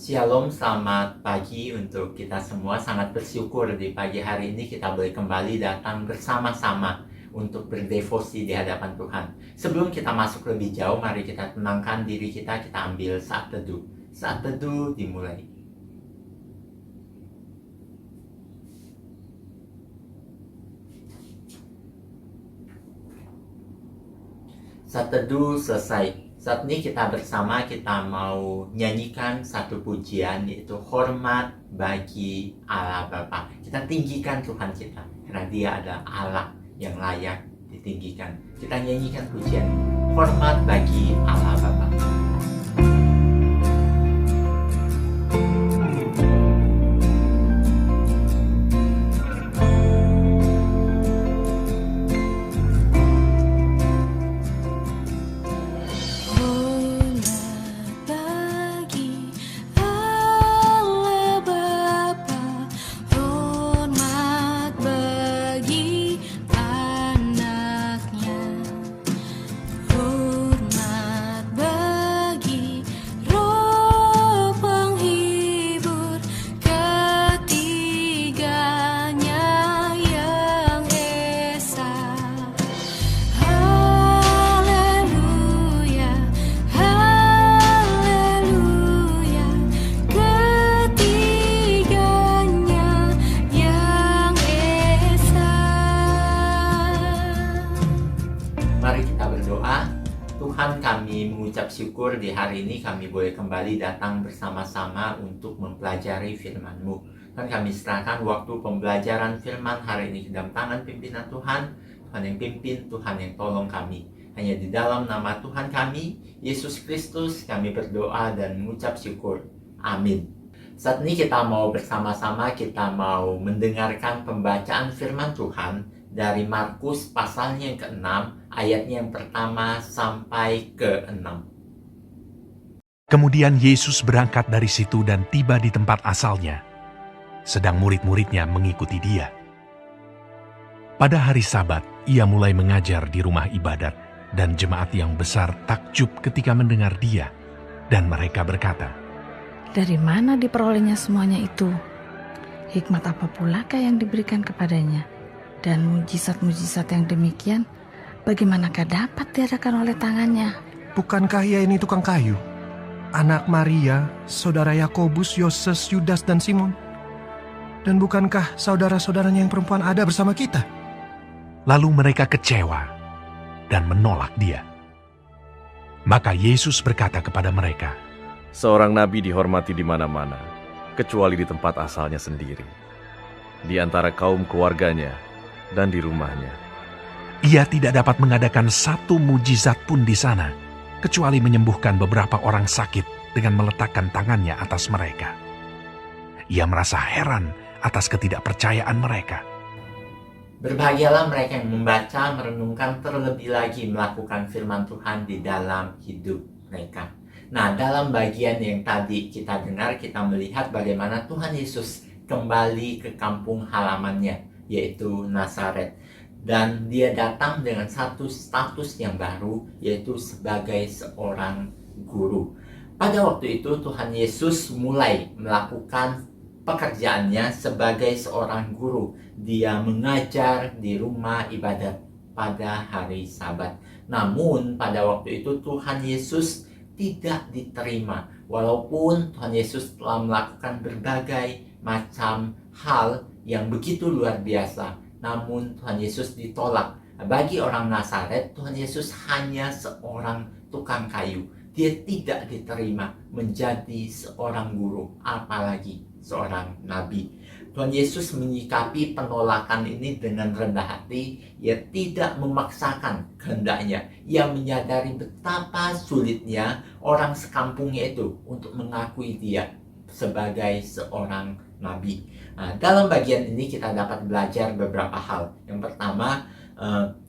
Shalom, selamat pagi untuk kita semua. Sangat bersyukur di pagi hari ini kita boleh kembali datang bersama-sama untuk berdevosi di hadapan Tuhan. Sebelum kita masuk lebih jauh, mari kita tenangkan diri kita ambil saat teduh. Saat teduh dimulai. Saat teduh selesai. Saat ini kita bersama, kita mau nyanyikan satu pujian, yaitu hormat bagi Allah Bapa. Kita tinggikan Tuhan kita, karena Dia adalah Allah yang layak ditinggikan. Kita nyanyikan pujian hormat bagi Allah Bapa. Tuhan, kami mengucap syukur di hari ini kami boleh kembali datang bersama-sama untuk mempelajari firman-Mu. Dan kami serahkan waktu pembelajaran firman hari ini ke dalam tangan pimpinan Tuhan. Tuhan yang pimpin, Tuhan yang tolong kami. Hanya di dalam nama Tuhan kami, Yesus Kristus, kami berdoa dan mengucap syukur. Amin. Saat ini kita mau bersama-sama, kita mau mendengarkan pembacaan firman Tuhan dari Markus pasalnya yang ke-6, ayatnya yang pertama sampai ke-6. Kemudian Yesus berangkat dari situ dan tiba di tempat asalnya, sedang murid-muridnya mengikuti Dia. Pada hari Sabat, Ia mulai mengajar di rumah ibadat, dan jemaat yang besar takjub ketika mendengar Dia, dan mereka berkata, "Dari mana diperolehnya semuanya itu? Hikmat apa pulakah yang diberikan kepadanya? Dan mujizat-mujizat yang demikian, bagaimanakah dapat diadakan oleh tangannya?" Bukankah ia ini tukang kayu? Anak Maria, saudara Yakobus, Yoses, Yudas, dan Simon? Dan bukankah saudara-saudaranya yang perempuan ada bersama kita? Lalu mereka kecewa dan menolak Dia. Maka Yesus berkata kepada mereka, "Seorang nabi dihormati di mana-mana, kecuali di tempat asalnya sendiri, di antara kaum keluarganya dan di rumahnya." Ia tidak dapat mengadakan satu mujizat pun di sana, kecuali menyembuhkan beberapa orang sakit dengan meletakkan tangannya atas mereka. Ia merasa heran atas ketidakpercayaan mereka. Berbahagialah mereka yang membaca, merenungkan, terlebih lagi melakukan firman Tuhan di dalam hidup mereka. Nah, dalam bagian yang tadi kita dengar, kita melihat bagaimana Tuhan Yesus kembali ke kampung halamannya, yaitu Nazaret. Dan Dia datang dengan satu status yang baru, yaitu sebagai seorang guru. Pada waktu itu Tuhan Yesus mulai melakukan pekerjaannya sebagai seorang guru. Dia mengajar di rumah ibadat pada hari Sabat. Namun pada waktu itu Tuhan Yesus tidak diterima, walaupun Tuhan Yesus telah melakukan berbagai macam hal yang begitu luar biasa. Namun Tuhan Yesus ditolak. Bagi orang Nazaret, Tuhan Yesus hanya seorang tukang kayu. Dia tidak diterima menjadi seorang guru, apalagi seorang nabi. Tuhan Yesus menyikapi penolakan ini dengan rendah hati. Ia tidak memaksakan kehendaknya. Ia menyadari betapa sulitnya orang sekampungnya itu untuk mengakui Dia sebagai seorang nabi. Nah, dalam bagian ini kita dapat belajar beberapa hal. Yang pertama,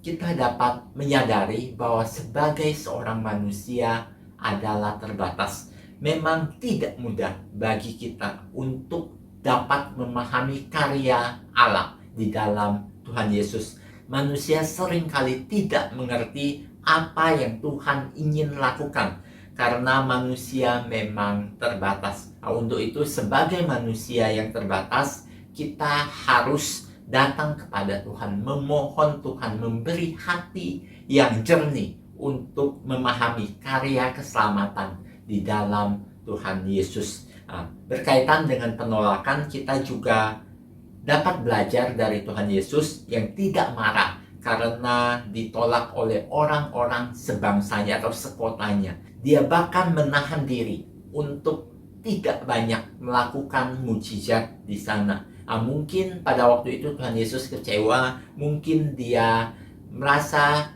kita dapat menyadari bahwa sebagai seorang manusia adalah terbatas. Memang tidak mudah bagi kita untuk dapat memahami karya Allah di dalam Tuhan Yesus. Manusia seringkali tidak mengerti apa yang Tuhan ingin lakukan. karena manusia memang terbatas. Nah, untuk itu sebagai manusia yang terbatas, kita harus datang kepada Tuhan, memohon Tuhan memberi hati yang jernih untuk memahami karya keselamatan di dalam Tuhan Yesus. Nah, berkaitan dengan penolakan, kita juga dapat belajar dari Tuhan Yesus yang tidak marah karena ditolak oleh orang-orang sebangsanya atau sekotanya. Dia bahkan menahan diri untuk tidak banyak melakukan mujizat di sana. Nah, mungkin pada waktu itu Tuhan Yesus kecewa, mungkin dia merasa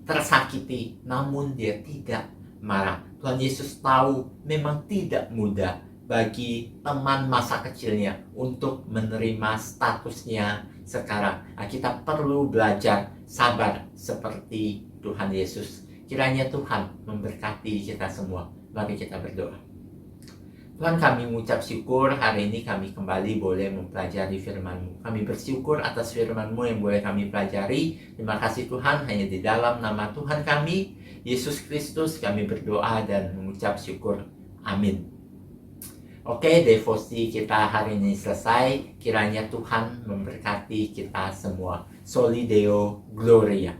tersakiti, namun dia tidak marah. Tuhan Yesus tahu memang tidak mudah bagi teman masa kecilnya untuk menerima statusnya sekarang. Nah, kita perlu belajar sabar seperti Tuhan Yesus. Kiranya Tuhan memberkati kita semua. Mari kita berdoa. Tuhan, kami mengucap syukur hari ini kami kembali boleh mempelajari firman-Mu. Kami bersyukur atas firman-Mu yang boleh kami pelajari. Terima kasih Tuhan, hanya di dalam nama Tuhan kami, Yesus Kristus, kami berdoa dan mengucap syukur. Amin. Oke, devosi kita hari ini selesai. Kiranya Tuhan memberkati kita semua. Soli Deo Gloria.